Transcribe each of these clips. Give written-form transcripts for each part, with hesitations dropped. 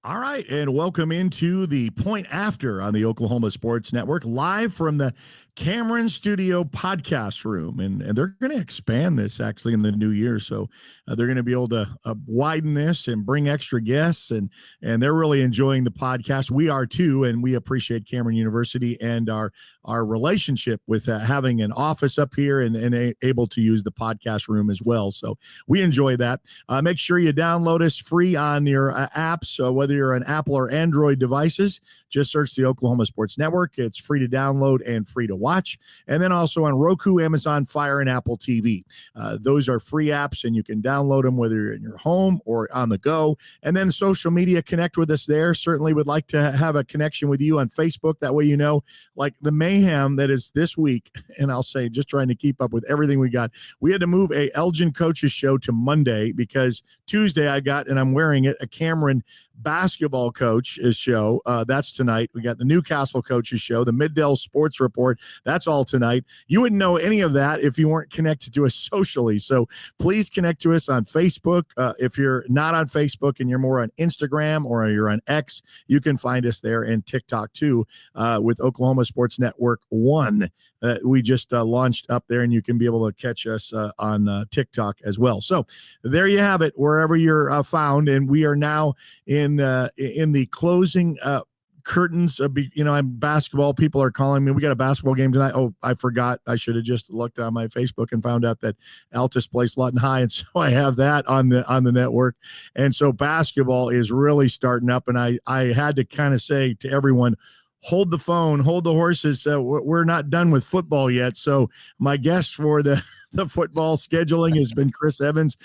All right, and welcome into the Point After on the Oklahoma Sports Network, live from the Cameron Studio podcast room. And they're going to expand this actually in the new year. So they're going to be able to widen this and bring extra guests. And they're really enjoying the podcast. We are too. And we appreciate Cameron University and our relationship with having an office up here and able to use the podcast room as well. So we enjoy that. Make sure you download us free on your apps. So whether you're an Apple or Android devices, just search the Oklahoma Sports Network. It's free to download and free to watch. And then also on Roku, Amazon Fire, and Apple TV. Those are free apps, and you can download them whether you're in your home or on the go. And then social media, connect with us there. Certainly would like to have a connection with you on Facebook. That way you know, like the mayhem that is this week. And I'll say, just trying to keep up with everything we got. We had to move a Elgin Coaches show to Monday because Tuesday I got, and I'm wearing it, a Cameron basketball coach show. That's tonight. We got the Newcastle coaches show, the Middale Sports Report. That's all tonight. You wouldn't know any of that if you weren't connected to us socially. So please connect to us on Facebook. If you're not on Facebook and you're more on Instagram or you're on X, you can find us there, and TikTok too, with Oklahoma Sports Network 1. We just launched up there, and you can be able to catch us on TikTok as well. So there you have it, wherever you're found. And we are now in the closing curtains of, basketball. People are calling me. We got a basketball game tonight. Oh, I forgot. I should have just looked on my Facebook and found out that Altus plays Lawton High. And so I have that on the network. And so basketball is really starting up. And I had to kind of say to everyone, hold the phone, hold the horses. We're not done with football yet. So my guest for the football scheduling has been Chris Evans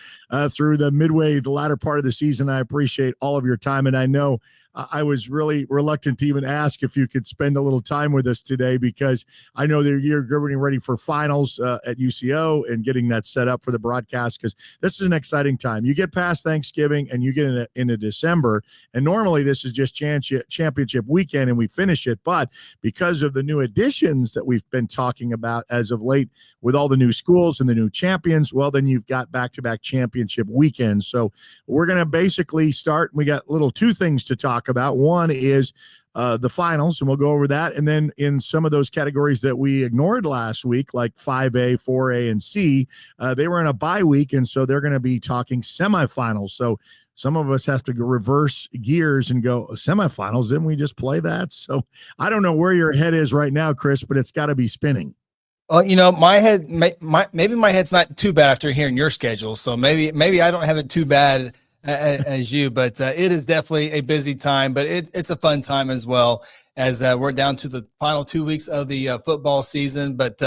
through the latter part of the season. I appreciate all of your time. And I know I was really reluctant to even ask if you could spend a little time with us today, because I know that you're getting ready for finals at UCO and getting that set up for the broadcast, because this is an exciting time. You get past Thanksgiving and you get into December, and normally this is just championship weekend and we finish it. But because of the new additions that we've been talking about as of late with all the new schools and the new champions, well, then you've got back-to-back championship weekends. So we're going to basically start. We got two things to talk about. One is the finals, and we'll go over that. And then in some of those categories that we ignored last week, like 5A, 4A, and C, they were in a bye week, and so they're going to be talking semifinals. So some of us have to go reverse gears and go, semifinals, didn't we just play that? So I don't know where your head is right now, Chris, but it's got to be spinning. Well, my head, maybe my head's not too bad after hearing your schedule. So maybe I don't have it too bad as you, but it is definitely a busy time, but it's a fun time as well, as we're down to the final 2 weeks of the football season. But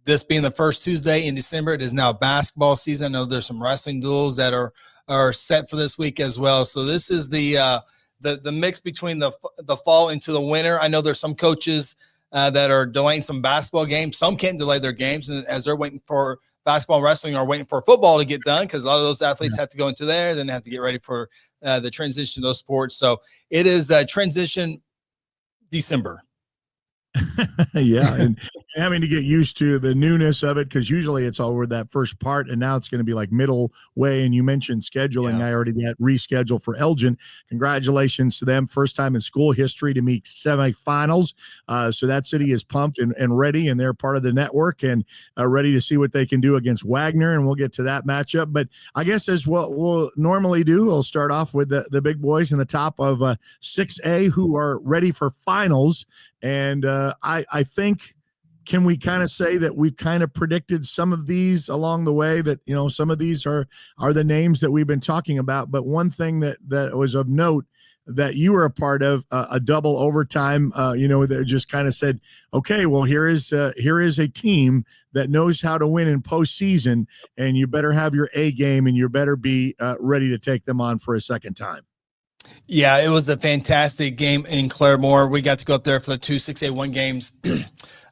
this being the first Tuesday in December, it is now basketball season. I know there's some wrestling duels that are set for this week as well. So this is the mix between the fall into the winter. I know there's some coaches that are delaying some basketball games. Some can't delay their games, and as they're waiting for basketball and wrestling are waiting for football to get done, because a lot of those athletes have to go into there, then have to get ready for the transition to those sports. So it is transition December. Yeah, and having to get used to the newness of it, because usually it's over that first part, and now it's going to be like middle way. And you mentioned scheduling. Yeah. I already got rescheduled for Elgin. Congratulations to them. First time in school history to meet semifinals. So that city is pumped and ready, and they're part of the network and ready to see what they can do against Wagner, and we'll get to that matchup. But I guess as what we'll normally do, we'll start off with the big boys in the top of 6A who are ready for finals. And I think, can we kind of say that we've kind of predicted some of these along the way, that, some of these are the names that we've been talking about. But one thing that was of note that you were a part of, a double overtime, that just kind of said, okay, well, here is a team that knows how to win in postseason, and you better have your A game, and you better be ready to take them on for a second time. Yeah, it was a fantastic game in Claremore. We got to go up there for the 2 6A1 games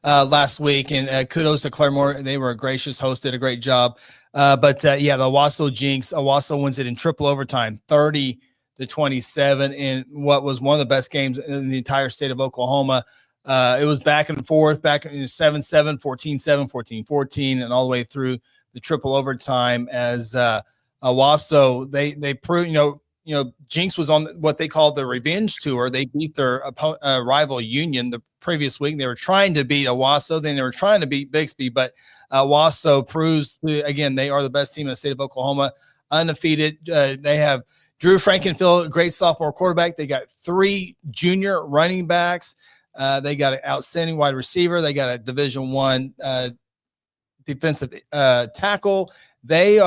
last week, and kudos to Claremore. They were a gracious host, did a great job. But the Owasso Jinx, Owasso wins it in triple overtime, 30-27, in what was one of the best games in the entire state of Oklahoma. It was back and forth, back in 7-7, 14-7, 14-14, and all the way through the triple overtime, as Owasso, they proved, Jinx was on what they call the revenge tour. They beat their rival Union the previous week. They were trying to beat Owasso, then they were trying to beat Bixby, but Owasso proves again they are the best team in the state of Oklahoma, undefeated. They have Drew Frankenfield, a great sophomore quarterback. They got 3 junior running backs. They got an outstanding wide receiver. They got a Division I defensive tackle. They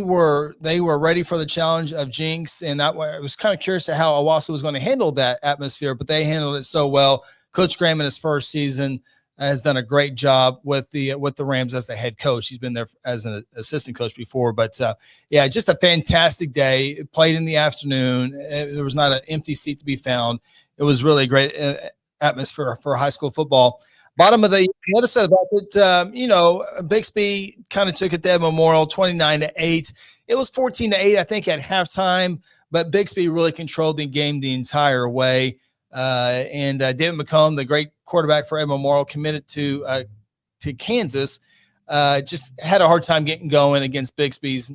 were ready for the challenge of Jinx, and that I was kind of curious to how Owasso was going to handle that atmosphere, but they handled it so well. Coach Graham in his first season has done a great job with the Rams as the head coach. He's been there as an assistant coach before, but yeah, just a fantastic day. It played in the afternoon. There was not an empty seat to be found. It was really a great atmosphere for high school football. Bottom of the other side of it, Bixby kind of took it to Memorial 29-8. It was 14-8, I think, at halftime, but Bixby really controlled the game the entire way. And David McComb, the great quarterback for Ed Memorial, committed to Kansas, just had a hard time getting going against Bixby's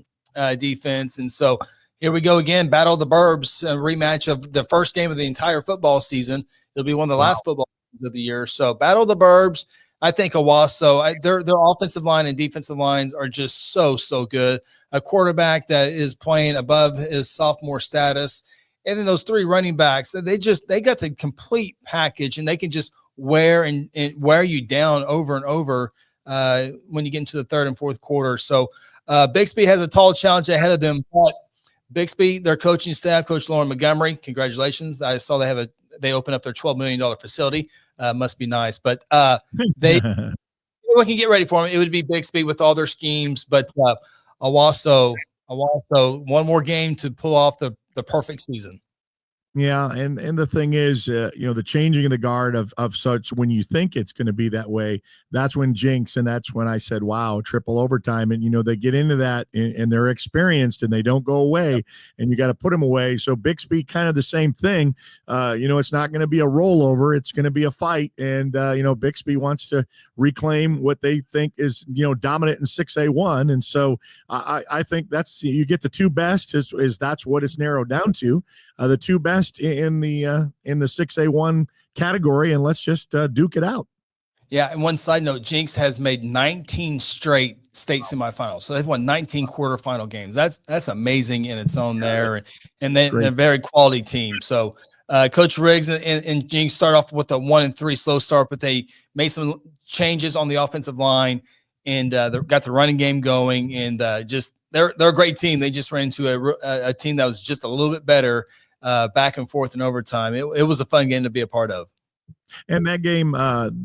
defense. And so here we go again, Battle of the Burbs, a rematch of the first game of the entire football season. It'll be one of the last football of the year. So Battle of the Burbs, I think Owasso, their offensive line and defensive lines are just so good. A quarterback that is playing above his sophomore status. And then those 3 running backs, they got the complete package, and they can just wear you down over and over when you get into the third and fourth quarter. So Bixby has a tall challenge ahead of them, but Bixby, their coaching staff, Coach Lauren Montgomery, congratulations. I saw they opened up their $12 million facility. Must be nice, but they we can get ready for them. It would be Bixby with all their schemes, but Owasso, one more game to pull off the perfect season. Yeah, and the thing is, the changing of the guard of such, when you think it's going to be that way, that's when Jinx, and that's when I said, wow, triple overtime. And, they get into that, and they're experienced, and they don't go away, and you got to put them away. So Bixby, kind of the same thing. It's not going to be a rollover. It's going to be a fight. And, Bixby wants to reclaim what they think is, dominant in 6A1. And so I think that's, you get the 2 best is that's what it's narrowed down to. The 2 best in the 6A1 category, and let's just duke it out. Yeah, and one side note, Jinx has made 19 straight state semifinals. So they've won 19 quarterfinal games. That's amazing in its own there. And they're a very quality team. So Coach Riggs and Jinx start off with a 1-3 slow start, but they made some changes on the offensive line, and they got the running game going, and they're a great team. They just ran into a team that was just a little bit better back and forth in overtime. It was a fun game to be a part of. And that game,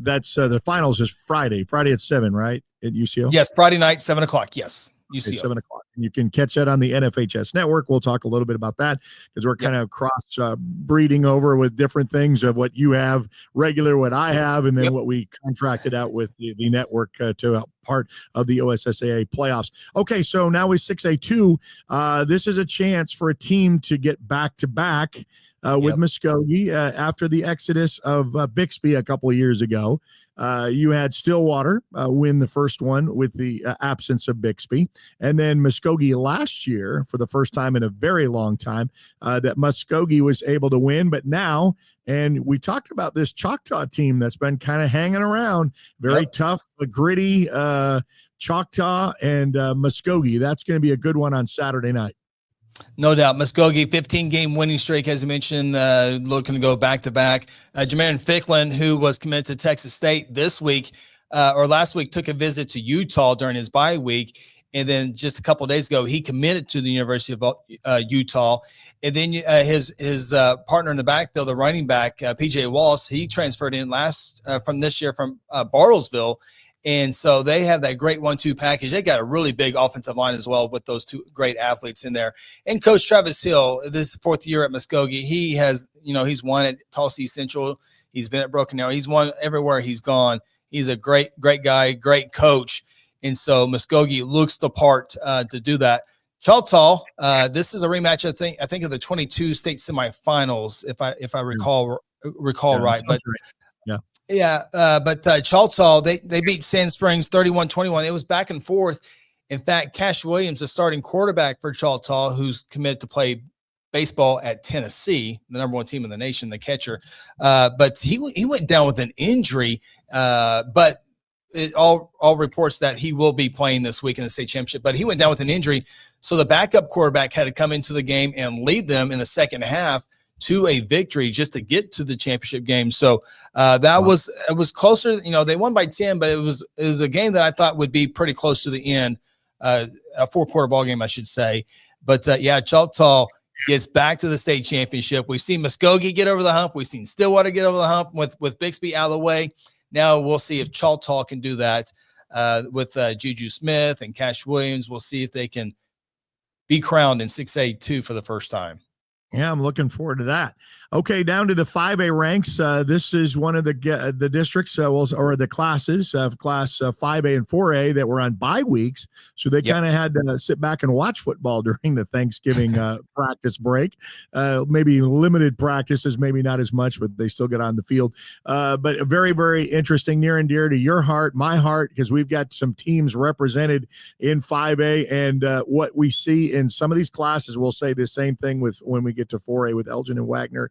that's the finals is Friday at 7, right? At UCO? Yes, Friday night, 7:00. Yes, UCO. Okay, 7:00. And you can catch that on the NFHS network. We'll talk a little bit about that because we're kind of cross breeding over with different things of what you have regular, what I have, and then what we contracted out with the network to help part of the OSSAA playoffs. Okay, so now with 6A2, this is a chance for a team to get back-to-back with Muskogee after the exodus of Bixby a couple of years ago. You had Stillwater win the first one with the absence of Bixby. And then Muskogee last year, for the first time in a very long time, that Muskogee was able to win. But now, and we talked about this Choctaw team that's been kind of hanging around, very tough, gritty Choctaw and Muskogee. That's going to be a good one on Saturday night. No doubt. Muskogee, 15-game winning streak, as you mentioned, looking to go back-to-back. Jermaine Ficklin, who was committed to Texas State this week or last week, took a visit to Utah during his bye week. And then just a couple of days ago, he committed to the University of Utah. And then his partner in the backfield, the running back, P.J. Walsh, he transferred in from this year from Bartlesville. And so they have that great 1-2 package. They got a really big offensive line as well with those 2 great athletes in there. And Coach Travis Hill, this 4th year at Muskogee, he has, he's won at Tulsa Central. He's been at Broken Arrow. He's won everywhere he's gone. He's a great guy, great coach. And so Muskogee looks the part to do that. Choctaw, this is a rematch, I think of the 22 state semifinals, if I recall right. But but Choctaw, they beat Sand Springs 31-21. It was back and forth. In fact, Cash Williams, the starting quarterback for Choctaw, who's committed to play baseball at Tennessee, the number one team in the nation, the catcher. But he went down with an injury, but it all reports that he will be playing this week in the state championship, but he went down with an injury. So the backup quarterback had to come into the game and lead them in the second half to a victory just to get to the championship game. So it was closer. They won by 10, but it was a game that I thought would be pretty close to the end, a 4-quarter ball game, I should say. But Choctaw gets back to the state championship. We've seen Muskogee get over the hump. We've seen Stillwater get over the hump with Bixby out of the way. Now we'll see if Choctaw can do that with Juju Smith and Cash Williams. We'll see if they can be crowned in 6A2 for the first time. Yeah, I'm looking forward to that. Okay, down to the 5A ranks. This is one of the districts or the classes of class 5A and 4A that were on bye weeks. So they kind of had to sit back and watch football during the Thanksgiving practice break. Maybe limited practices, maybe not as much, but they still get on the field. But very, very interesting, near and dear to your heart, my heart, because we've got some teams represented in 5A. And what we see in some of these classes, we'll say the same thing with when we get to 4A with Elgin and Wagner.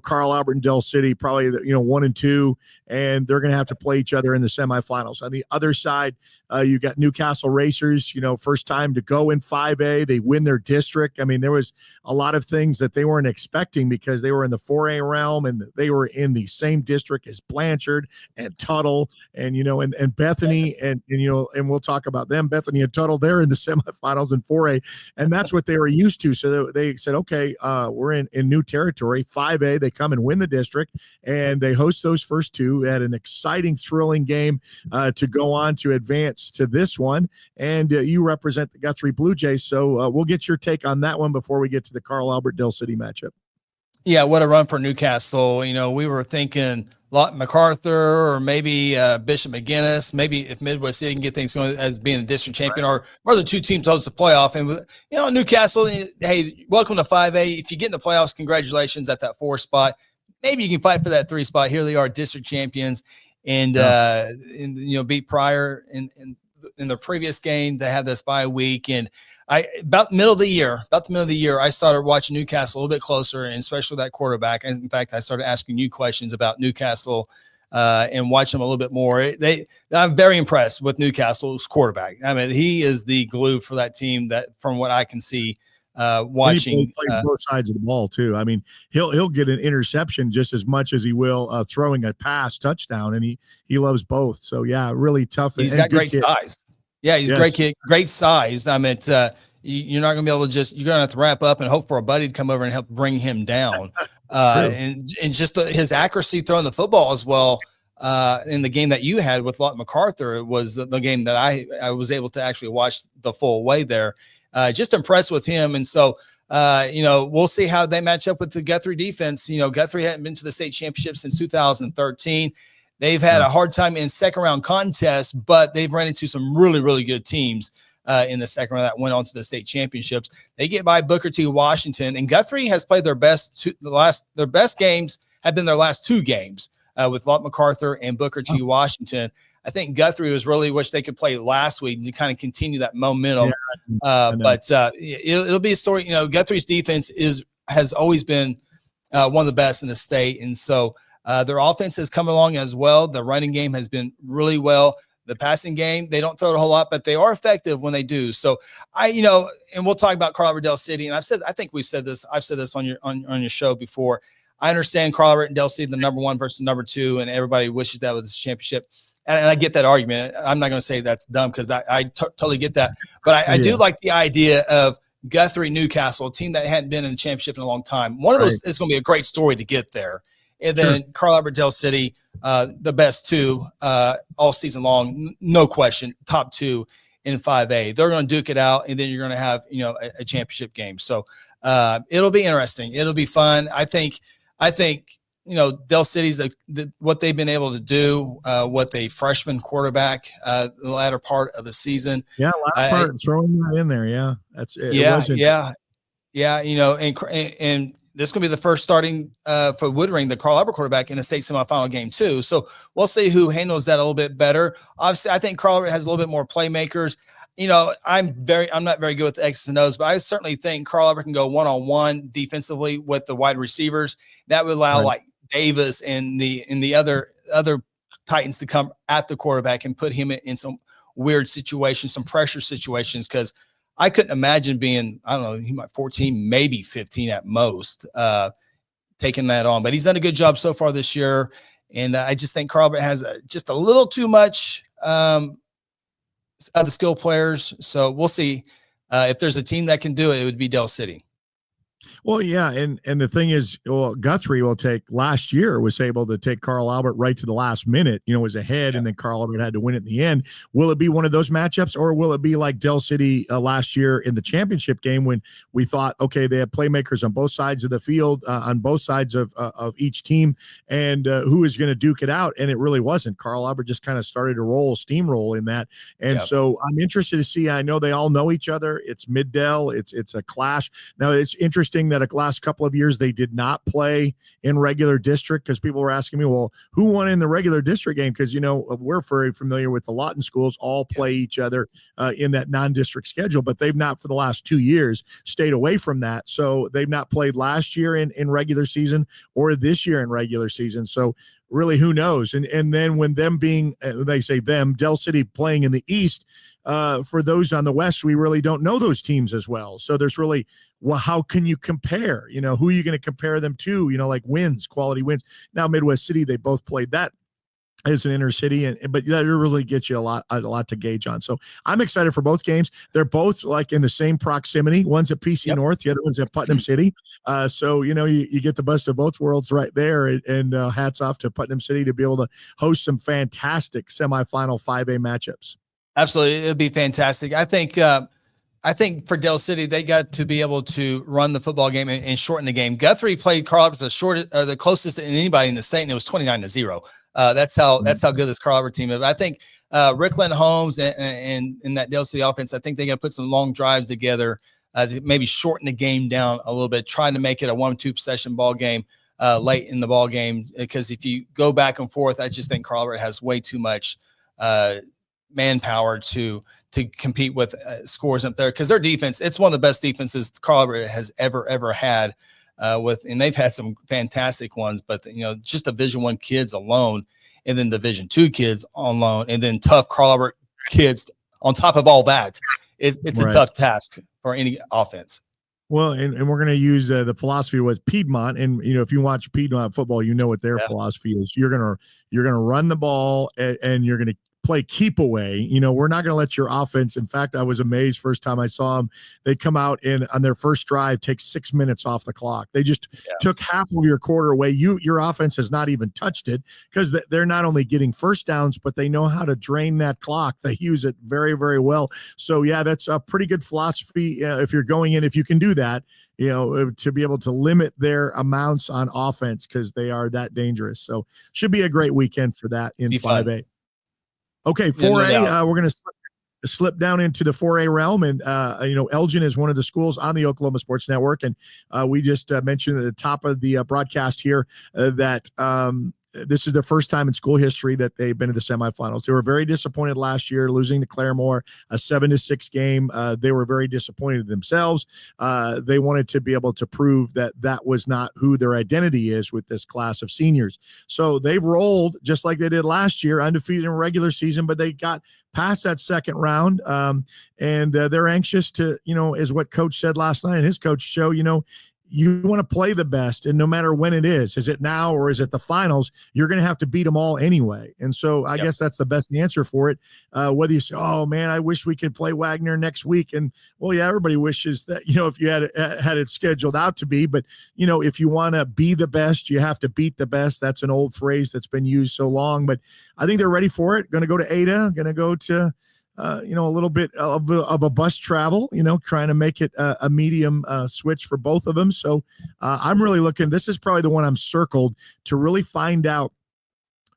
Carl Albert and Del City, probably 1 and 2, and they're going to have to play each other in the semifinals. On the other side, you got Newcastle Racers, first time to go in 5A. They win their district. I mean, there was a lot of things that they weren't expecting because they were in the 4A realm and they were in the same district as Blanchard and Tuttle and Bethany and we'll talk about them. Bethany and Tuttle, they're in the semifinals in 4A, and that's what they were used to. So they said, okay, we're in new territory. 5A, they come and win the district, and they host those first two at an exciting, thrilling game to go on to advance to this one. And you represent the Guthrie Blue Jays, so we'll get your take on that one before we get to the Carl Albert Del City matchup. Yeah, what a run for Newcastle. We were thinking Lawton MacArthur or maybe Bishop McGinnis, maybe if Midwest City can get things going as being a district champion, or the two teams host the playoff. And, Newcastle, hey, welcome to 5A. If you get in the playoffs, congratulations at that 4 spot. Maybe you can fight for that 3 spot. Here they are, district champions, and beat Pryor in the previous game. They had this bye week, and about the middle of the year, I started watching Newcastle a little bit closer, and especially that quarterback. And in fact, I started asking you questions about Newcastle and watching them a little bit more. I'm very impressed with Newcastle's quarterback. I mean, he is the glue for that team. That, from what I can see, watching, he plays both sides of the ball too. I mean, he'll get an interception just as much as he will throwing a pass touchdown, and he loves both. So yeah, really tough. He's got great size. Yeah, he's a great kid, great size. I mean, you're not going to be able to you're going to have to wrap up and hope for a buddy to come over and help bring him down. And just his accuracy throwing the football as well. In the game that you had with Lawton MacArthur, it was the game that I was able to actually watch the full way there. Just impressed with him. And so, we'll see how they match up with the Guthrie defense. Guthrie hadn't been to the state championship since 2013. They've had a hard time in second round contests, but they've run into some really, really good teams in the second round that went on to the state championships. They get by Booker T. Washington, and Guthrie has played their best games have been their last 2 games with Lawton MacArthur and Booker T. Washington. I think Guthrie was really wish they could play last week to kind of continue that momentum. But it'll be a story. Guthrie's defense has always been one of the best in the state, and so. Their offense has come along as well. The running game has been really well. The passing game, they don't throw it a whole lot, but they are effective when they do. So and we'll talk about Carl Albert Del City. And I've said this on your show before. I understand Carl Albert and Del City, the number 1 versus number 2, and everybody wishes that was this championship. And I get that argument. I'm not going to say that's dumb because I totally get that. But I do like the idea of Guthrie Newcastle, a team that hadn't been in the championship in a long time. One of those is going to be a great story to get there. And then Carl Albert Del City, the best 2 all season long, no question, top 2 in 5A. They're going to duke it out, and then you're going to have a championship game. So it'll be interesting. It'll be fun. I think Del City's what they've been able to do with a freshman quarterback the latter part of the season. Yeah, last part throwing that in there. Yeah, that's it. Yeah. And this is going to be the first starting for Woodring, the Carl Albert quarterback, in a state semifinal game too. So we'll see who handles that a little bit better. Obviously, I think Carl Albert has a little bit more playmakers. I'm not very good with the X's and O's, but I certainly think Carl Albert can go one-on-one defensively with the wide receivers. That would allow like Davis and the other Titans to come at the quarterback and put him in some weird situations, some pressure situations. Cause I couldn't imagine being, I don't know, he might 14, maybe 15 at most, taking that on, but he's done a good job so far this year. And I just think Carl Albert has just a little too much, the skill players. So we'll see if there's a team that can do it, it would be Dell City. Well, yeah, and the thing is, Guthrie last year was able to take Carl Albert right to the last minute, was ahead, and then Carl Albert had to win it in the end. Will it be one of those matchups, or will it be like Dell City last year in the championship game when we thought, okay, they have playmakers on both sides of the field, on both sides of each team, and who is going to duke it out? And it really wasn't. Carl Albert just kind of started to steamroll in that, and so I'm interested to see. I know they all know each other. It's Mid-Dell. It's a clash. Now it's interesting that the last couple of years they did not play in regular district, because people were asking me, well, who won in the regular district game? Because we're very familiar with the Lawton schools all play each other in that non-district schedule, but they've not for the last 2 years stayed away from that. So they've not played last year in regular season or this year in regular season. So really, who knows? And then when them being, they say them, Dell City playing in the East, for those on the West, we really don't know those teams as well. So there's really, well, how can you compare? Who are you going to compare them to? Like wins, quality wins. Now Midwest City, they both played that as an inner city, but that really gets you a lot to gauge on. So I'm excited for both games. They're both like in the same proximity. One's at PC North, the other one's at Putnam City. So you get the best of both worlds right there. And hats off to Putnam City to be able to host some fantastic semifinal 5A matchups. Absolutely, it'd be fantastic. I think for Dell City, they got to be able to run the football game and shorten the game. Guthrie played Carl Albert the closest to anybody in the state, and it was 29-0. That's how good this Carl Albert team is. I think Rickland Holmes and that Dell City offense, I think they got to put some long drives together to maybe shorten the game down a little bit, trying to make it a 1-2 possession ball game late in the ball game. Because if you go back and forth, I just think Carl Albert has way too much manpower to compete with scores up there, because their defense, it's one of the best defenses Carl Albert has ever had. And they've had some fantastic ones, but just Division I kids alone, and then Division II kids on loan, and then tough Carl Albert kids on top of all that, it's a tough task for any offense. Well, and we're going to use the philosophy was Piedmont, and if you watch Piedmont football, what their philosophy is. You're gonna run the ball, and you're gonna play keep away. We're not going to let your offense. In fact, I was amazed first time I saw them. They come out and on their first drive take 6 minutes off the clock. They just took half of your quarter away. Your offense has not even touched it, because they're not only getting first downs, but they know how to drain that clock. They use it very, very well. So yeah, that's a pretty good philosophy. If you're going in, if you can do that, to be able to limit their amounts on offense, because they are that dangerous. So should be a great weekend for that in 5A. Okay, 4A, we're going to slip down into the 4A realm. And, Elgin is one of the schools on the Oklahoma Sports Network. And we just mentioned at the top of the broadcast here that this is the first time in school history that they've been to the semifinals. They were very disappointed last year, losing to Claremore, a 7-6 game. They were very disappointed themselves. They wanted to be able to prove that was not who their identity is with this class of seniors. So they've rolled just like they did last year, undefeated in regular season, but they got past that second round. And they're anxious to, as what coach said last night in his coach show, you want to play the best, and no matter when it is it now or is it the finals, you're going to have to beat them all anyway. And so I guess that's the best answer for it. Whether you say, oh man, I wish we could play Wagner next week. And well, yeah, everybody wishes that, if you had it scheduled out to be, but if you want to be the best, you have to beat the best. That's an old phrase that's been used so long, but I think they're ready for it. Going to go to Ada, going to go to, a little bit of a bus travel, trying to make it a medium switch for both of them. So I'm really looking, this is probably the one I'm circled to really find out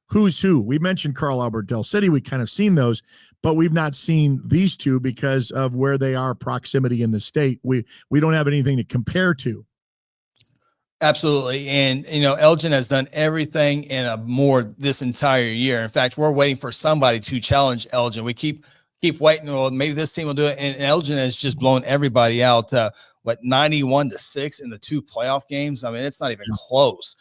who's who. We mentioned Carl Albert, Dell City. We kind of seen those, but we've not seen these two because of where they are proximity in the state. We don't have anything to compare to. Absolutely. And, Elgin has done everything and more this entire year. In fact, we're waiting for somebody to challenge Elgin. We keep keep waiting. Well, maybe this team will do it. And Elgin has just blown everybody out. 91-6 in the 2 playoff games. I mean, it's not even close.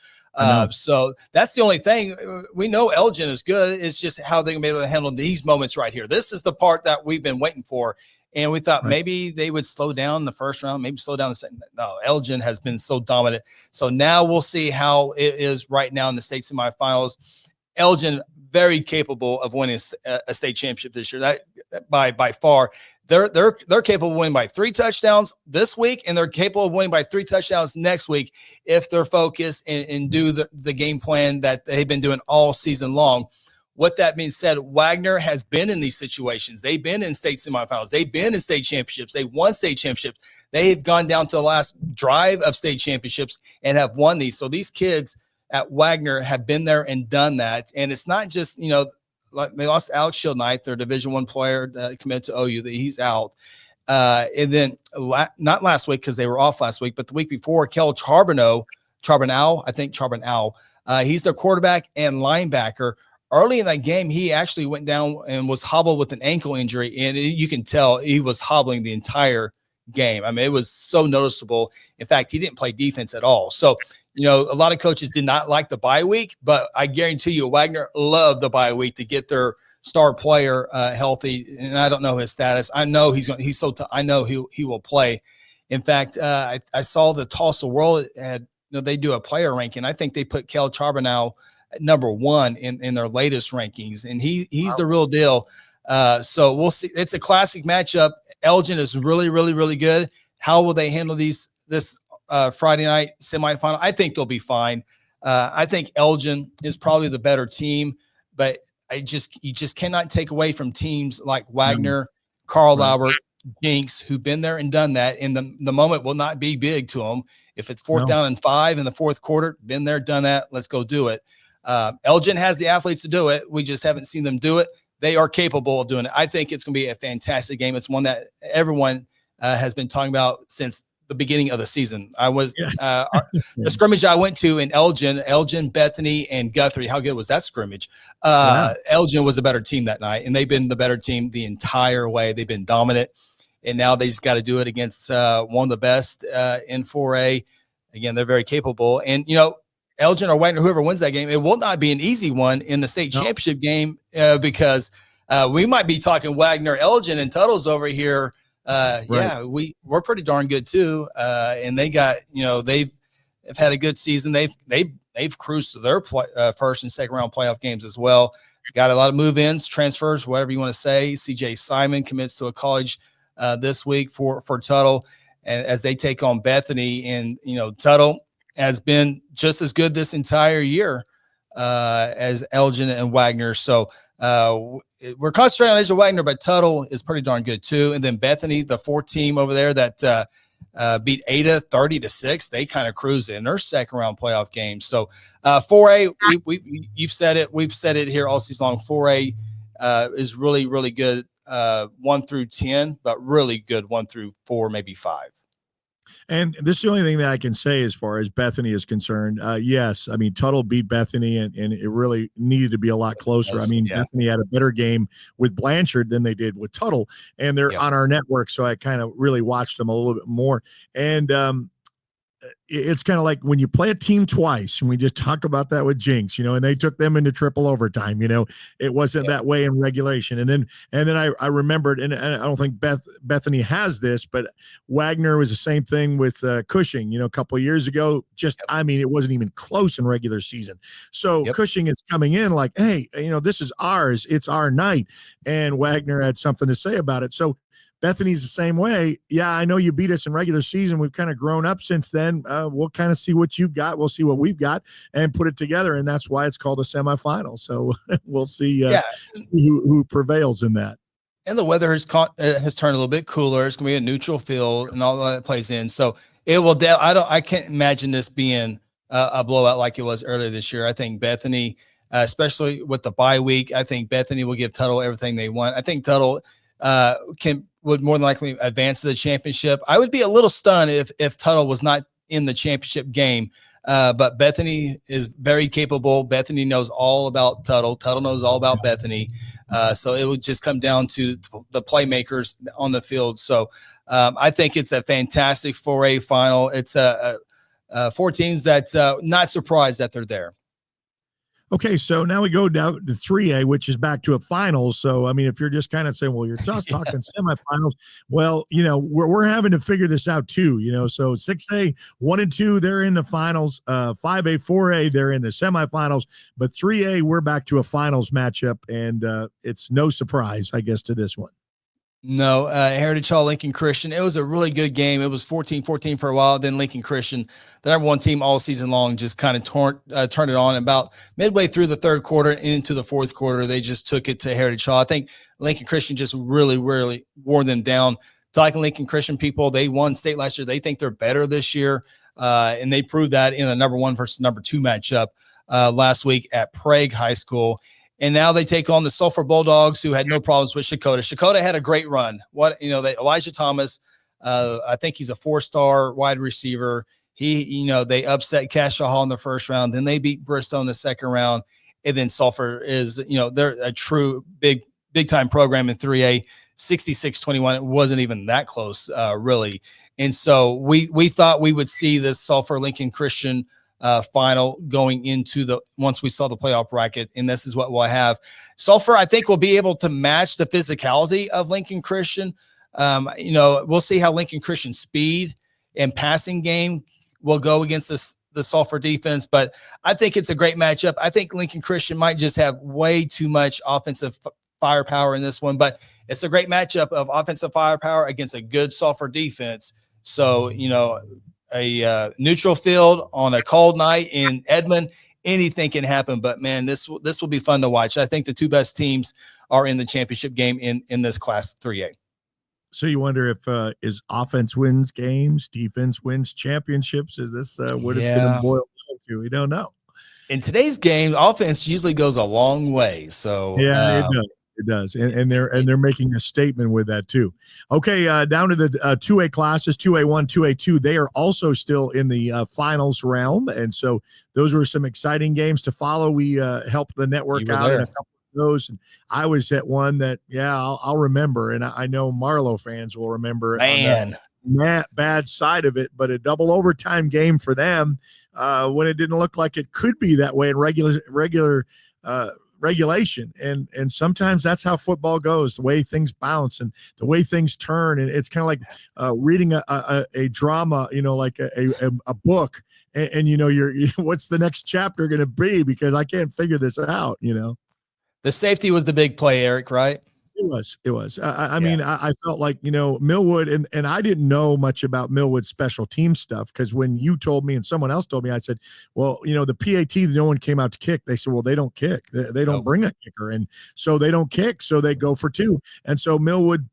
So that's the only thing. We know Elgin is good. It's just how they're going to be able to handle these moments right here. This is the part that we've been waiting for. And we thought maybe they would slow down the first round, maybe slow down the second. No, Elgin has been so dominant. So now we'll see how it is right now in the state semifinals. Elgin, very capable of winning a state championship this year. That by far, they're capable of winning by 3 touchdowns this week, and they're capable of winning by 3 touchdowns next week if they're focused and do the game plan that they've been doing all season long. What that being said, Wagner has been in these situations. They've been in state semifinals. They've been in state championships. They won state championships. They've gone down to the last drive of state championships and have won these. So these kids at Wagner have been there and done that. And it's not just, like they lost Alex Shield Knight, their Division I player committed to OU, that he's out. And then not last week because they were off last week, but the week before, Kel Charbonneau, he's their quarterback and linebacker. Early in that game, he actually went down and was hobbled with an ankle injury, and you can tell he was hobbling the entire game. I mean, it was so noticeable. In fact, he didn't play defense at all. So, a lot of coaches did not like the bye week, but I guarantee you Wagner loved the bye week to get their star player healthy. And I don't know his status. I know I know he will play. In fact, I saw the Tulsa World had, they do a player ranking. I think they put Kel Charbonneau at number 1 in their latest rankings, and he's the real deal. So we'll see. It's a classic matchup. Elgin is really, really, really good. How will they handle this Friday night semifinal? I think they'll be fine. I think Elgin is probably the better team, but you just cannot take away from teams like Wagner, Carl Albert, Jinx, who've been there and done that. And the moment will not be big to them. If it's 4th down and 5 in the 4th quarter, been there, done that. Let's go do it. Elgin has the athletes to do it. We just haven't seen them do it. They are capable of doing it. I think it's going to be a fantastic game. It's one that everyone has been talking about since the beginning of the season. I was the scrimmage I went to in Elgin, Bethany, and Guthrie. How good was that scrimmage? Elgin was a better team that night, and they've been the better team the entire way. They've been dominant, and now they just got to do it against one of the best in 4A. Again, they're very capable. And, Elgin or Wagner, whoever wins that game, it will not be an easy one in the state championship game because we might be talking Wagner, Elgin, and Tuttle's over here. Yeah, we're pretty darn good too. And they got, they've had a good season. They've cruised to their first and second round playoff games as well. Got a lot of move-ins, transfers, whatever you want to say. CJ Simon commits to a college this week for Tuttle, and as they take on Bethany, and Tuttle has been just as good this entire year as Elgin and Wagner. So we're concentrating on Elgin Wagner, but Tuttle is pretty darn good too. And then Bethany, the 4 team over there that beat Ada 30-6, they kind of cruise in their second round playoff game. So 4A, you've said it, we've said it here all season long. 4A is really, really good 1 through 10, but really good 1 through 4, maybe 5. And this is the only thing that I can say as far as Bethany is concerned. Yes, I mean, Tuttle beat Bethany, and it really needed to be a lot closer. I mean, Bethany had a better game with Blanchard than they did with Tuttle, and they're on our network, so I kind of really watched them a little bit more. And it's kind of like when you play a team twice, and we just talk about that with Jinx, and they took them into triple overtime. It wasn't that way in regulation. And then I remembered, and I don't think Bethany has this, but Wagner was the same thing with Cushing, a couple of years ago. It wasn't even close in regular season. So Cushing is coming in like, hey, this is ours. It's our night. And Wagner had something to say about it. So Bethany's the same way. Yeah, I know you beat us in regular season. We've kind of grown up since then. We'll kind of see what you've got. We'll see what we've got and put it together. And that's why it's called a semifinal. So we'll see, see who prevails in that. And the weather has turned a little bit cooler. It's going to be a neutral field and all that plays in. So it will. I can't imagine this being a blowout like it was earlier this year. I think Bethany, especially with the bye week, I think Bethany will give Tuttle everything they want. I think Tuttle would more than likely advance to the championship. I would be a little stunned if Tuttle was not in the championship game. But Bethany is very capable. Bethany knows all about Tuttle. Tuttle knows all about Bethany. So it would just come down to the playmakers on the field. So I think it's a fantastic 4A final. It's four teams that not surprised that they're there. Okay, so now we go down to 3A, which is back to a finals. So, I mean, if you're just kind of saying, well, you're just talking semifinals, well, we're having to figure this out too, So 6A, 1 and 2, they're in the finals. 5A, 4A, they're in the semifinals. But 3A, we're back to a finals matchup, and it's no surprise, I guess, to this one. No, Heritage Hall, Lincoln Christian. It was a really good game. It was 14-14 for a while. Then Lincoln Christian, the number one team all season long, just kind of turned it on. About midway through the third quarter into the fourth quarter, they just took it to Heritage Hall. I think Lincoln Christian just really, really wore them down. Talking Lincoln Christian people, they won state last year. They think they're better this year, and they proved that in a number 1 versus number 2 matchup last week at Prague High School. And now they take on the Sulphur Bulldogs, who had no problems with Shakota. Shakota had a great run. Elijah Thomas, I think he's a 4-star wide receiver. They upset Cassia Hall in the first round. Then they beat Bristow in the second round. And then Sulphur is, they're a true big time program in 3A, 66-21. It wasn't even that close, really. And so we thought we would see this Sulphur Lincoln Christian final going into once we saw the playoff bracket, and this is what we'll have. Sulphur, I think, will be able to match the physicality of Lincoln Christian. We'll see how Lincoln Christian's speed and passing game will go against the Sulphur defense, but I think it's a great matchup. I think Lincoln Christian might just have way too much offensive firepower in this one, but it's a great matchup of offensive firepower against a good Sulphur defense. So, a neutral field on a cold night in Edmond, anything can happen. But man, this will be fun to watch. I think the two best teams are in the championship game in this class 3A. So you wonder if is offense wins games, defense wins championships? Is this what it's going to boil down to? We don't know. In today's game, offense usually goes a long way. So it does. It does, and they're making a statement with that too. Okay, down to the 2A classes, 2A1, 2A2. They are also still in the finals realm, and so those were some exciting games to follow. We helped the network out in a couple of those, and I was at one that I'll remember, and I know Marlowe fans will remember. Man, that bad side of it, but a double overtime game for them when it didn't look like it could be that way in regulation, and sometimes that's how football goes, the way things bounce and the way things turn. And it's kind of like reading a drama, like a book, and you're what's the next chapter going to be, because I can't figure this out. The safety was the big play, Eric, right? It was. I mean, I felt like, Millwood, and I didn't know much about Millwood's special team stuff, because when you told me and someone else told me, I said, well, the PAT, no one came out to kick. They said, well, they don't kick. They don't bring a kicker. And so they don't kick. So they go for 2. And so Millwood,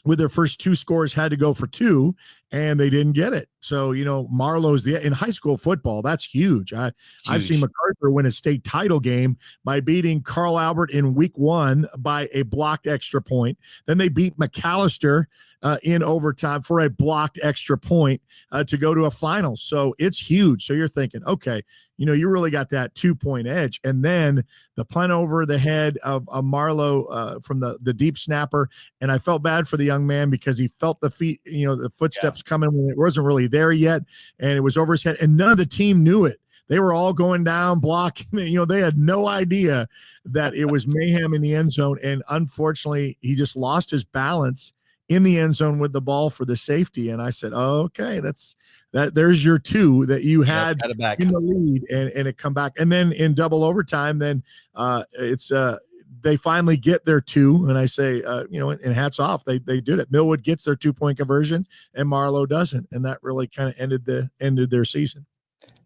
with their first 2 scores, had to go for 2, and they didn't get it. So, Marlowe's in high school football, that's huge. I've seen MacArthur win a state title game by beating Carl Albert in week 1 by a blocked extra point. Then they beat McAllister in overtime for a blocked extra point to go to a final. So it's huge. So you're thinking, okay, you really got that 2-point edge. And then the punt over the head of Marlowe from the deep snapper. And I felt bad for the young man, because he felt the feet, the footsteps coming when it wasn't really there yet. And it was over his head, and none of the team knew it. They were all going down, blocking. They had no idea that it was mayhem in the end zone. And unfortunately, he just lost his balance in the end zone with the ball for the safety. And I said, oh, okay, there's your 2 that you had in the lead, and it come back. And then in double overtime, then they finally get their 2. And I say, and hats off, they did it. Millwood gets their 2-point conversion, and Marlowe doesn't. And that really kind of ended their season.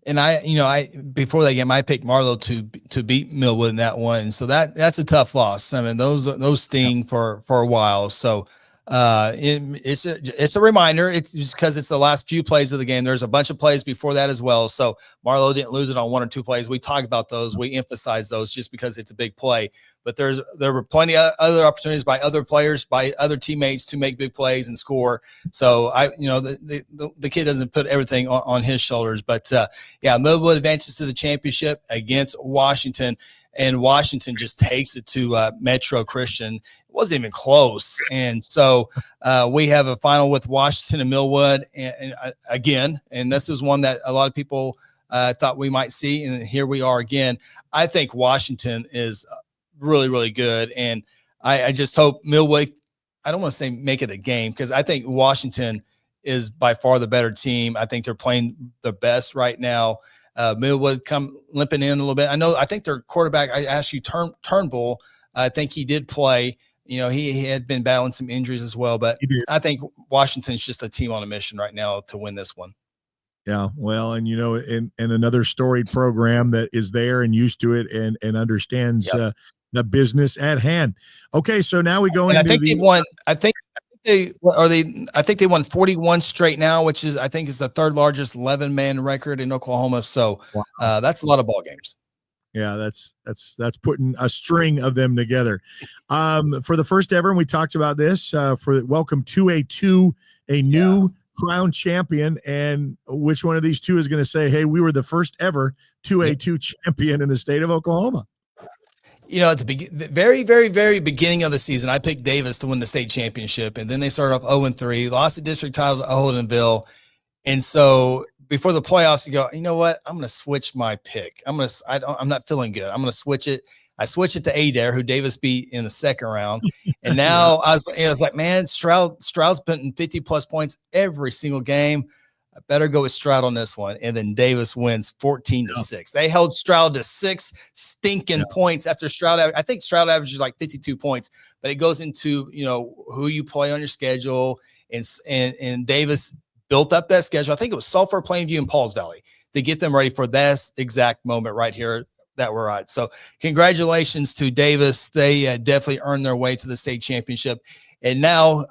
And I before that game, I picked Marlowe to beat Millwood in that one. So that's a tough loss. I mean, those sting for a while. So it's a reminder. It's because it's the last few plays of the game. There's a bunch of plays before that as well. So Marlowe didn't lose it on 1 or 2 plays. We talk about those. We emphasize those just because it's a big play. But there were plenty of other opportunities by other players, by other teammates to make big plays and score. So the kid doesn't put everything on his shoulders. But Millwood advances to the championship against Washington. and Washington just takes it to Metro Christian. It wasn't even close. And so we have a final with Washington and Millwood and again, and this is one that a lot of people thought we might see, and here we are again. I think Washington is really, really good, and I just hope Millwood, I don't want to say make it a game, because I think Washington is by far the better team. I think they're playing the best right now. Millwood come limping in a little bit. I think their quarterback, I asked you, Turnbull, I think he did play. You know, he had been battling some injuries as well, but I think Washington's just a team on a mission right now to win this one. Yeah, well, and you know, in another storied program that is there and used to it and understands the business at hand. Okay, so now we go into I think they've won. I think they won 41 straight now, which is, I think, is the third largest 11-man record in Oklahoma. So that's a lot of ball games. Yeah, that's putting a string of them together. For the first ever, and we talked about this, for welcome 2A2, a new crown champion. And which one of these two is going to say, hey, we were the first ever 2A2 champion in the state of Oklahoma? You know, at the very, very, very beginning of the season, I picked Davis to win the state championship, and then they started off 0-3, lost the district title to Holdenville. And so before the playoffs, you go, you know what? I'm going to switch my pick. I'm not feeling good. I'm going to switch it. I switched it to Adair, who Davis beat in the second round. And now I was like, man, Stroud's putting 50+ points every single game. I better go with Stroud on this one. And then Davis wins 14-6. They held Stroud to 6 stinking points after Stroud. I think Stroud averages like 52 points, but it goes into, you know, who you play on your schedule. And Davis built up that schedule. I think it was Sulphur, Plainview, and Pauls Valley to get them ready for that exact moment right here that we're at. So congratulations to Davis. They definitely earned their way to the state championship. And now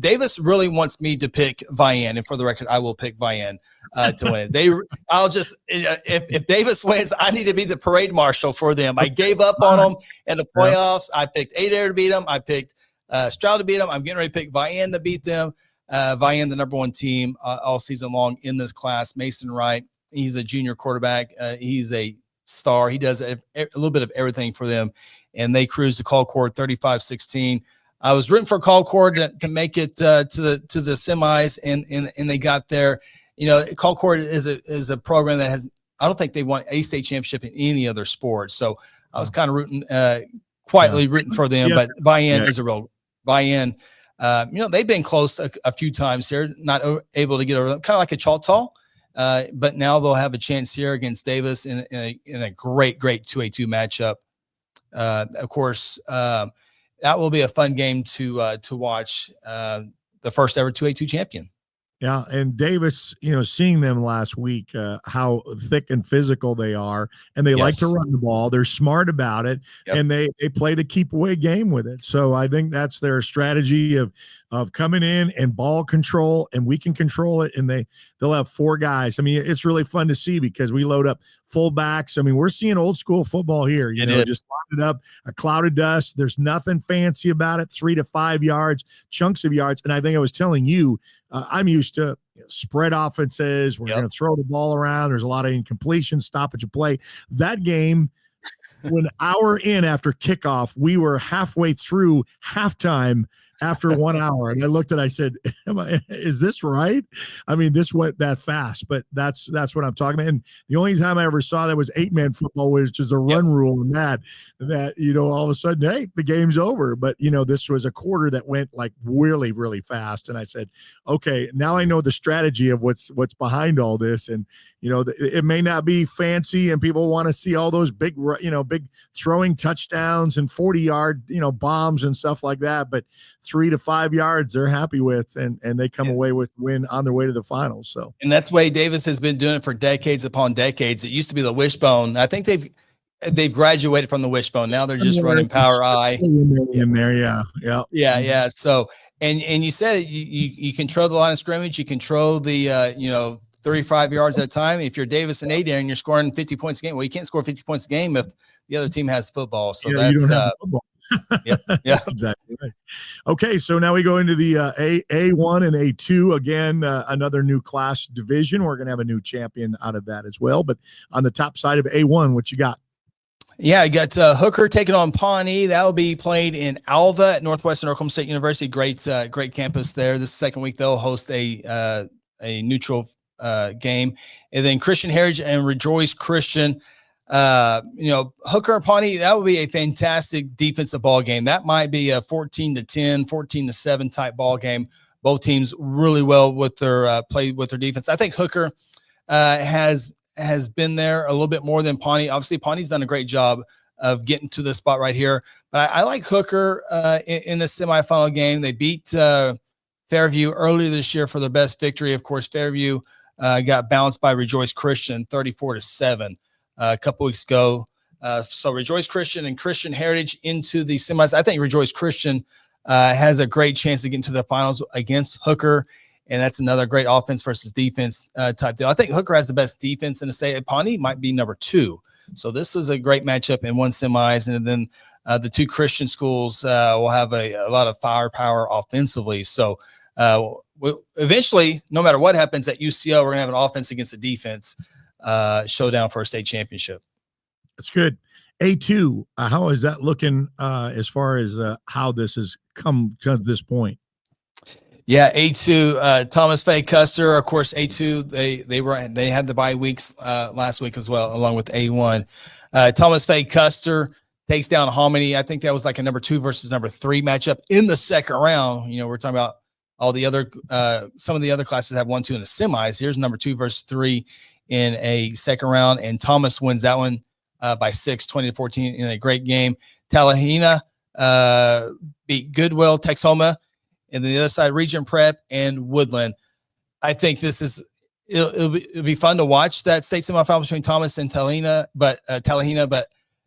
Davis really wants me to pick Vian, and for the record, I will pick Vian to win it. I'll just if Davis wins, I need to be the parade marshal for them. I gave up on them in the playoffs. I picked Adair to beat them. I picked Stroud to beat them. I'm getting ready to pick Vian to beat them. Vian, the number one team all season long in this class. Mason Wright, he's a junior quarterback. He's a star. He does a little bit of everything for them, and they cruise to Colcord 35-16. I was rooting for Colcord to make it to the semis, and they got there. You know, Colcord is a program that has, I don't think they won a state championship in any other sport. So I was kind of rooting, quietly rooting for them. But Vian is a real Vian. You know, they've been close a few times here, not able to get over them, kind of like a Choctaw. But now they'll have a chance here against Davis in a great 2A2 matchup. Of course, that will be a fun game to watch. The first ever 2A2 champion. Yeah, and Davis, you know, seeing them last week, how thick and physical they are, and they like to run the ball. They're smart about it, and they play the keep away game with it. So I think that's their strategy of coming in and ball control, and we can control it. And they'll have 4 guys. I mean, it's really fun to see because we load up fullbacks. I mean, we're seeing old school football here. You know, just line it up, a cloud of dust. There's nothing fancy about it. 3 to 5 yards, chunks of yards. And I think I was telling you, I'm used to spread offenses. We're going to throw the ball around. There's a lot of incompletion, stoppage of play. That game, when hour in after kickoff, we were halfway through halftime after 1 hour. And I looked and I said, is this right? I mean, this went that fast, but that's what I'm talking about. And the only time I ever saw that was 8-man football, which is a run rule, and that, you know, all of a sudden, hey, the game's over. But, you know, this was a quarter that went like really, really fast. And I said, okay, now I know the strategy of what's behind all this. And, you know, it may not be fancy and people want to see all those big throwing touchdowns and 40-yard, you know, bombs and stuff like that. But 3 to 5 yards they're happy with, and they come away with win on their way to the finals. So, and that's the way Davis has been doing it for decades upon decades. It used to be the wishbone. I think they've graduated from the wishbone. Now they're just running power I in there. Yeah. So, and you said you control the line of scrimmage, you control the 35 yards at a time. If you're Davis and Adair and you're scoring 50 points a game, well, you can't score 50 points a game if the other team has football. So that's football. That's exactly right. Okay, so now we go into the A1 and A2 again. Another new class division. We're going to have a new champion out of that as well. But on the top side of A1, what you got? Yeah, you got Hooker taking on Pawnee. That will be played in Alva at Northwestern Oklahoma State University. Great campus there. This second week they'll host a neutral game, and then Christian Heritage and Rejoice Christian. Hooker and Pawnee, that would be a fantastic defensive ball game. That might be a 14-10, 14-7 type ball game. Both teams really well with their play with their defense. I think Hooker has been there a little bit more than Pawnee. Obviously, Pawnee's done a great job of getting to this spot right here. But I like Hooker in the semifinal game. They beat Fairview earlier this year for their best victory. Of course, Fairview got bounced by Rejoice Christian 34-7 a couple weeks ago. So Rejoice Christian and Christian Heritage into the semis. I think Rejoice Christian has a great chance to get into the finals against Hooker. And that's another great offense versus defense type deal. I think Hooker has the best defense in the state. Pawnee might be number 2. So this was a great matchup in one semis. And then the two Christian schools will have a lot of firepower offensively. So eventually, no matter what happens at UCO, we're going to have an offense against a defense showdown for a state championship. That's good. A2, how is that looking as far as how this has come to this point? Yeah, A2, Thomas Fay Custer, of course, A2, they had the bye weeks last week as well, along with A1. Thomas Fay Custer takes down Hominy. I think that was like a number 2 versus number 3 matchup in the second round. We're talking about all the other some of the other classes have 1, 2 in the semis. Here's number 2 versus 3 in a second round, and Thomas wins that one by 6, 20-14 in a great game. Talahina beat Goodwill, Texhoma. And then the other side, Region Prep and Woodland. I think this is it'll be fun to watch that state semifinal between Thomas and Talahina, but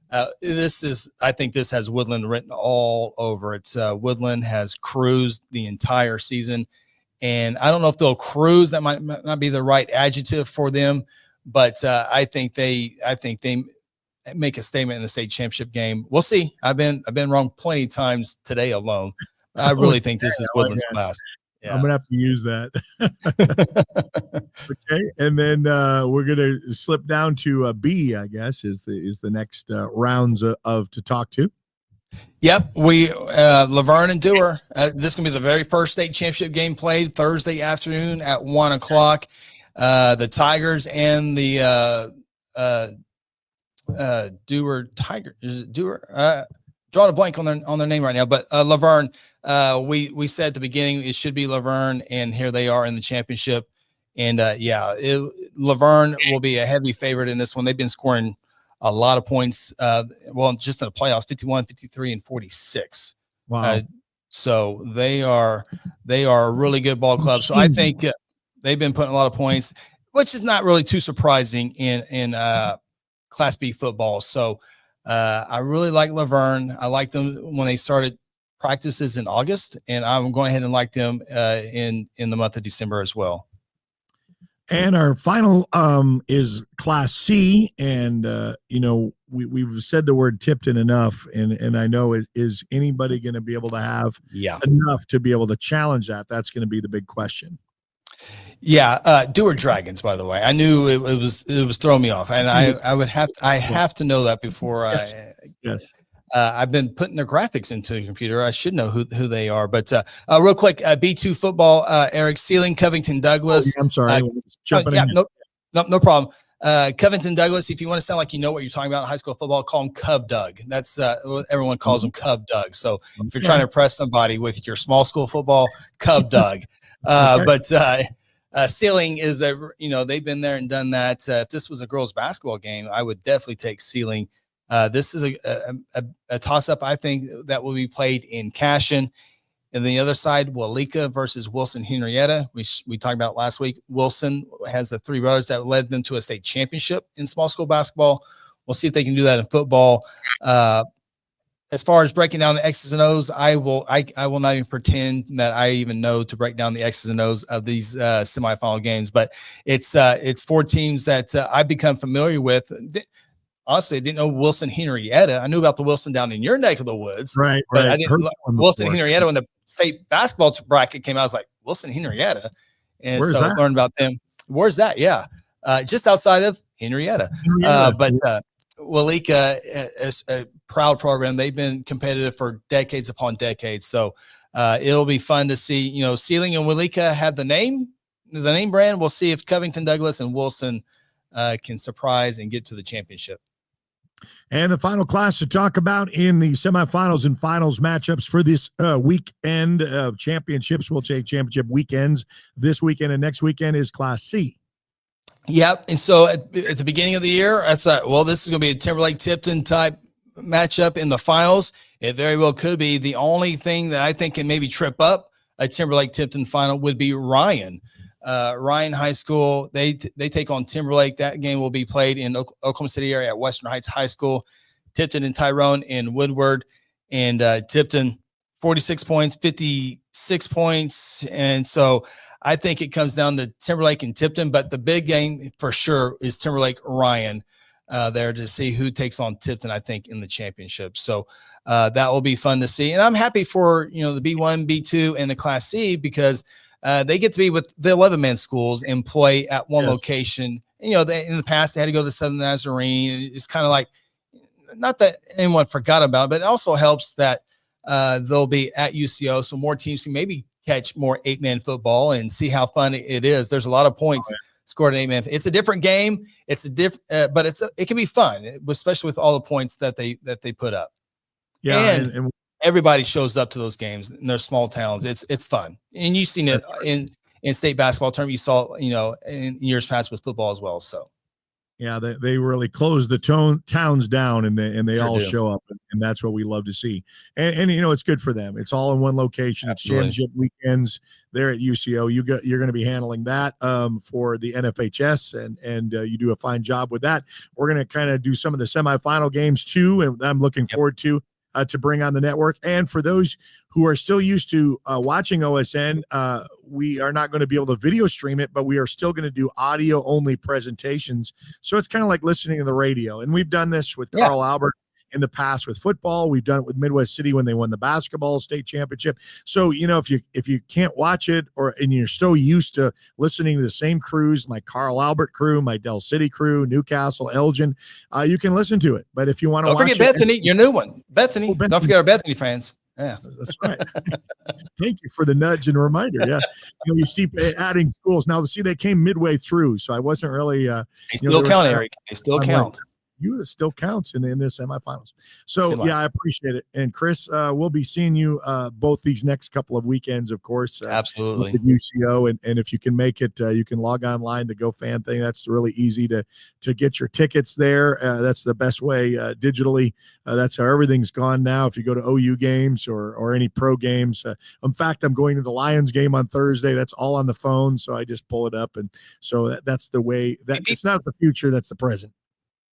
I think this has Woodland written all over it. Woodland has cruised the entire season, and I don't know if they'll cruise. That might not be the right adjective for them, but I think they make a statement in the state championship game. We'll see. I've been wrong plenty of times today alone. I really think this is Woodland's class. Yeah. I'm going to have to use that. Okay. And then we're going to slip down to B, I guess, is the next rounds of to talk to. Yep. We Laverne and Dewar. This is going to be the very first state championship game played Thursday afternoon at 1:00. The Tigers and the Dewar Tiger. Is it Dewar? Drawing a blank on their name right now, but Laverne, we said at the beginning it should be Laverne, and here they are in the championship. And Laverne will be a heavy favorite in this one. They've been scoring a lot of points. Just in the playoffs, 51, 53, and 46. Wow. So they are a really good ball club. So I think they've been putting a lot of points, which is not really too surprising in Class B football. So I really like Laverne. I liked them when they started practices in August, and I'm going ahead and like them in the month of December as well. And our final is Class C, and we've said the word Tipton enough, and I know is anybody going to be able to have enough to be able to challenge that? That's going to be the big question. Yeah, Dewar Dragons. By the way, I knew it was throwing me off, and I have to know that before. Yes. I've been putting their graphics into the computer. I should know who they are. But real quick, B2 football. Eric Sealing, Covington Douglas. I'm sorry, jumping in. No problem. Covington Douglas. If you want to sound like you know what you're talking about in high school football, call him Cub Doug. That's what everyone calls him, Cub Doug. So if you're trying to impress somebody with your small school football, Cub Doug. But Sealing is they've been there and done that. If this was a girls basketball game, I would definitely take Sealing. This is a toss-up, I think, that will be played in Cashion. And the other side, Walika versus Wilson Henrietta. We talked about last week. Wilson has the 3 brothers that led them to a state championship in small school basketball. We'll see if they can do that in football. As far as breaking down the X's and O's, I will not even pretend that I even know to break down the X's and O's of these semifinal games. But it's 4 teams that I've become familiar with. Honestly, I didn't know Wilson Henrietta. I knew about the Wilson down in your neck of the woods, right? But I didn't Wilson Henrietta when the state basketball bracket came out. I was like, Wilson Henrietta, and Where's so I learned about them. Where's that? Yeah, just outside of Henrietta. Walika is a proud program. They've been competitive for decades upon decades. So it'll be fun to see, Sealing and Walika have the name brand. We'll see if Covington Douglas and Wilson can surprise and get to the championship. And the final class to talk about in the semifinals and finals matchups for this weekend of championships, we'll take championship weekends this weekend and next weekend, is Class C. Yep. And so at the beginning of the year, I thought, well, this is going to be a Timberlake-Tipton type matchup in the finals. It very well could be. The only thing that I think can maybe trip up a Timberlake-Tipton final would be Ryan. Ryan High School, they take on Timberlake. That game will be played in Oklahoma City area at Western Heights High School. Tipton and Tyrone in Woodward. And Tipton, 46 points, 56 points. And so I think it comes down to Timberlake and Tipton, but the big game for sure is Timberlake-Ryan there to see who takes on Tipton, I think, in the championship. So that will be fun to see. And I'm happy for, the B1, B2, and the Class C because they get to be with the 11-man schools and play at one location. In the past, they had to go to Southern Nazarene. It's kind of like, not that anyone forgot about it, but it also helps that they'll be at UCO, so more teams can maybe catch more 8-man football and see how fun it is. There's a lot of points scored in 8-man. It's a different game. It's a but it can be fun, especially with all the points that they put up. Yeah, and everybody shows up to those games in their small towns. It's fun, and you've seen it in state basketball tournament. You saw in years past with football as well. So. Yeah, they really close the towns down, and they sure all do. show up, and that's what we love to see. And it's good for them. It's all in one location. Absolutely. It's championship weekends there at UCO. You're going to be handling that for the NFHS, and you do a fine job with that. We're going to kind of do some of the semifinal games too, and I'm looking forward to bring on the network. And for those who are still used to watching OSN, we are not going to be able to video stream it, but we are still going to do audio only presentations. So it's kind of like listening to the radio. And we've done this with Carl Albert in the past with football. We've done it with Midwest City when they won the basketball state championship. So, if you can't watch it and you're so used to listening to the same crews, my Carl Albert crew, my Del City crew, Newcastle, Elgin, you can listen to it. But if you want to watch forget Bethany, your new one, Bethany. Don't forget our Bethany fans. Yeah, that's right. Thank you for the nudge and reminder. Yeah, you keep adding schools now. See, they came midway through, so I wasn't really. They still count, Eric. They still count. It still counts in the semifinals. So I appreciate it. And Chris, we'll be seeing you both these next couple of weekends, of course. Absolutely. At UCO, and if you can make it, you can log online to Go Fan thing. That's really easy to get your tickets there. That's the best way digitally. That's how everything's gone now. If you go to OU games or any pro games, in fact, I'm going to the Lions game on Thursday. That's all on the phone, so I just pull it up, and so that's the way. That it's not the future, that's the present.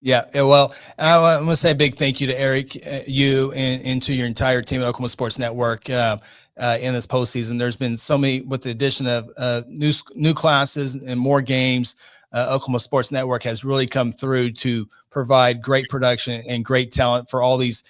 Yeah, well, I want to say a big thank you to Eric, you, and to your entire team at Oklahoma Sports Network in this postseason. There's been so many, with the addition of new classes and more games. Oklahoma Sports Network has really come through to provide great production and great talent for all these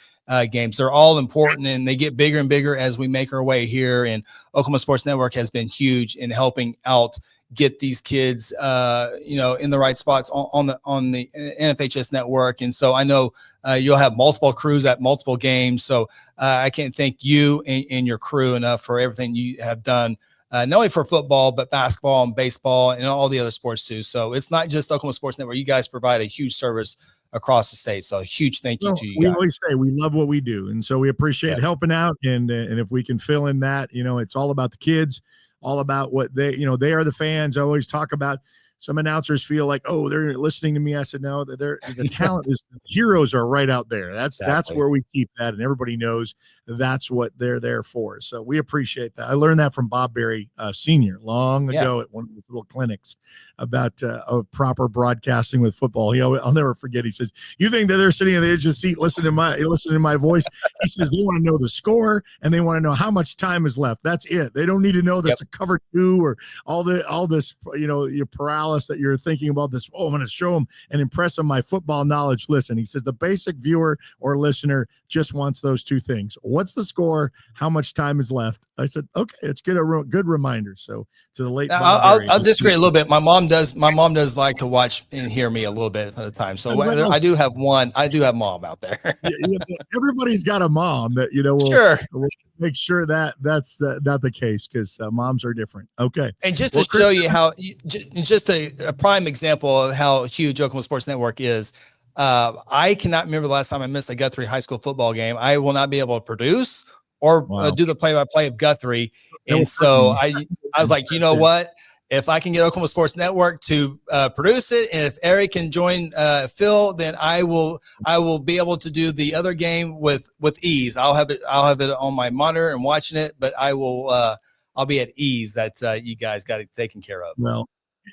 games. They're all important, and they get bigger and bigger as we make our way here. And Oklahoma Sports Network has been huge in helping out get these kids, in the right spots on the NFHS network. And so I know you'll have multiple crews at multiple games. So I can't thank you and your crew enough for everything you have done, not only for football, but basketball and baseball and all the other sports too. So it's not just Oklahoma Sports Network. You guys provide a huge service across the state. So a huge thank you to you guys. We always say we love what we do. And so we appreciate helping out. And if we can fill in that, it's all about the kids, all about what they are the fans. I always talk about, some announcers feel like, oh, they're listening to me. I said, no, the talent is, the heroes are right out there. That's where we keep that. And everybody knows that's what they're there for. So we appreciate that. I learned that from Bob Berry, Sr. long ago at one of the little clinics about proper broadcasting with football. I'll never forget. He says, you think that they're sitting on the edge of the seat, listening to my voice? He says, they want to know the score and they want to know how much time is left. That's it. They don't need to know that's a cover 2 or all this, your paralysis that you're thinking about this. Oh, I'm going to show them and impress them my football knowledge. Listen, he says the basic viewer or listener just wants those two things. What what's the score? How much time is left? I said, okay, it's good. Good reminder. So to the late, I'll disagree a little bit. My mom does like to watch and hear me a little bit at a time. So I do have mom out there. Everybody's got a mom that, will make sure that that's not the case, because moms are different. Okay. And just to show you how, just a prime example of how huge Oklahoma Sports Network is, I cannot remember the last time I missed a Guthrie high school football game. I will not be able to produce or do the play-by-play of Guthrie. And so I was like, you know what? If I can get Oklahoma Sports Network to produce it, and if Eric can join Phil, then I will be able to do the other game with ease. I'll have it on my monitor and watching it, but I'll be at ease that you guys got it taken care of. Well,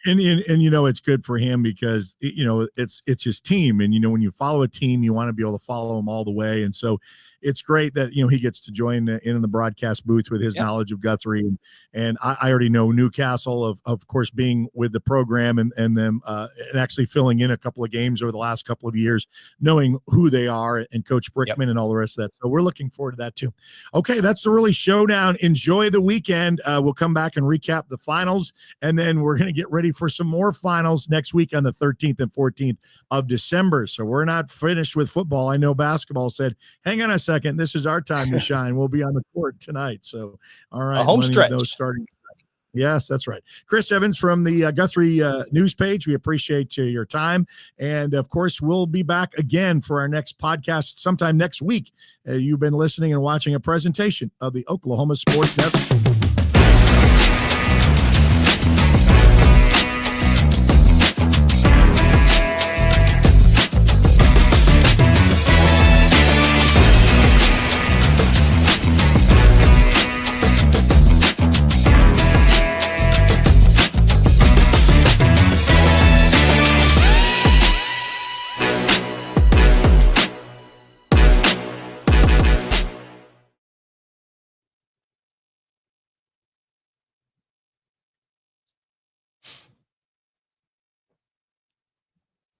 and it's good for him because it's his team, and when you follow a team, you want to be able to follow them all the way. And so it's great that he gets to join in the broadcast booth with his knowledge of Guthrie, and I already know Newcastle of course being with the program and them and actually filling in a couple of games over the last couple of years, knowing who they are and Coach Brickman and all the rest of that. So we're looking forward to that too. Okay, that's the really showdown. Enjoy the weekend. We'll come back and recap the finals, and then we're going to get ready for some more finals next week on the 13th and 14th of December. So we're not finished with football. I know basketball said, hang on a second, this is our time to shine. We'll be on the court tonight. So, all right. A home stretch. Starting. Yes, that's right. Chris Evans from the Guthrie News Page. We appreciate your time. And of course, we'll be back again for our next podcast sometime next week. You've been listening and watching a presentation of the Oklahoma Sports Network.